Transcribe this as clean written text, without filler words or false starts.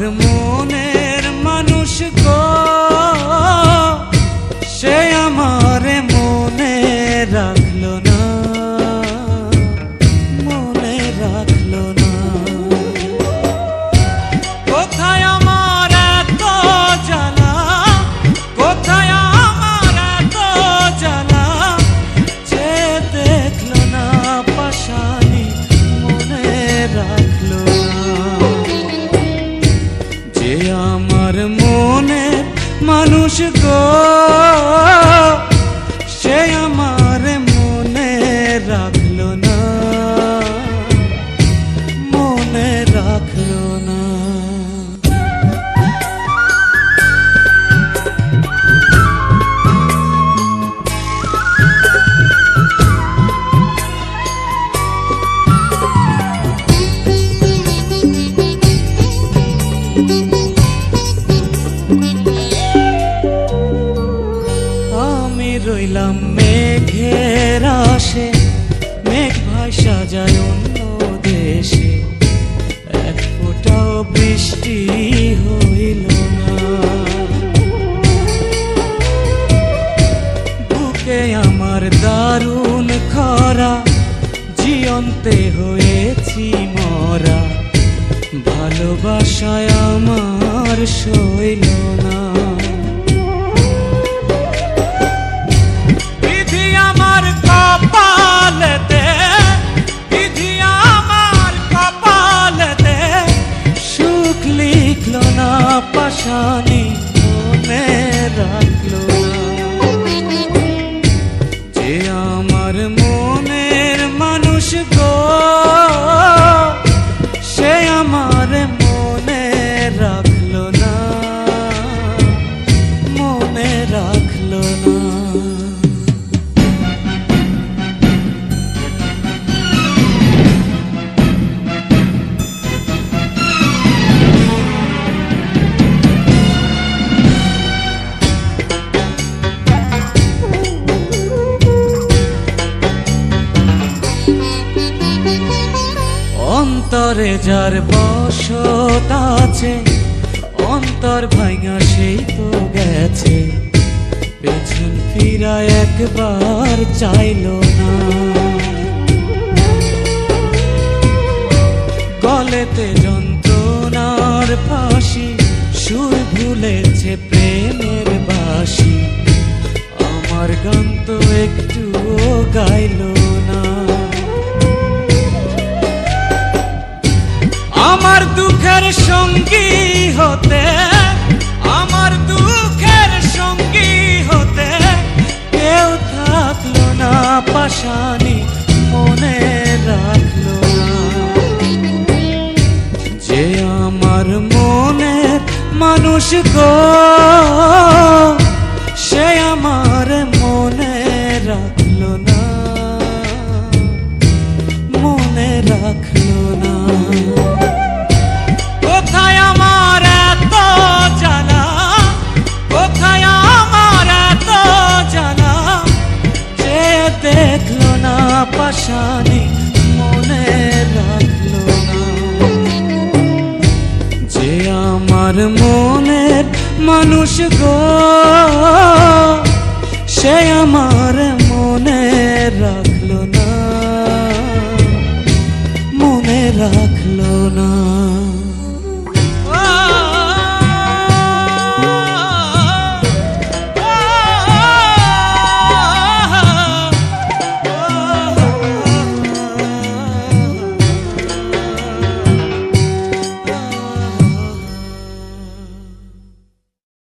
আমার মনের মানুষ গো, সে আমারে মনে রাখলো না, মনে রাখলো না। কোথায় আমার এত জ্বালা, কোথায় আমার এত জ্বালা, যে দেখলো না পাশানি মনে রাখলো না। যে আমার মনের মানুষ গো, সে আমার মনে রাখলো না, মনে রাখলো না। আমি রইলাম মেঘের আশে, মেঘ ভাষা যায় অন্য দেশে, এক ফোঁটাও বৃষ্টি হইল না। বুকে আমার দারুণ খরা, জিয়ন্তে হয়েছি মরা, ভালোবাসায় আমার সইল না। পাশানি মনে রাখলো না। যে আমার মনের মানুষ গো, সে আমার মনে রাখলো না, মনে রাখলো না। অন্তরে যার বসত আছে, অন্তর ভাঙা সেই তো গেছে, পেছন ফিরা একবার চাইলো না। গলেতে যন্ত্রণার ফাঁসি, সুর ভুলেছে প্রেমের বাঁশি, আমার গান তো একটুও গাইলো না। আমার দুঃখের সঙ্গী হতে, আমার দুঃখের সঙ্গী হতে কেউ থাকলো না, পাশানি মনে রাখলো না। যে আমার মনের মানুষ গো, সে আমার মনে রাখলো না, মনে রাখলো না। কোথায় আমার এত জ্বালা, কোথায় আমার এত জ্বালা, যে দেখলো না পাশানি মনে রাখলো না। যে আমার মনের মানুষ গো, সে আমার মনে রাখলো।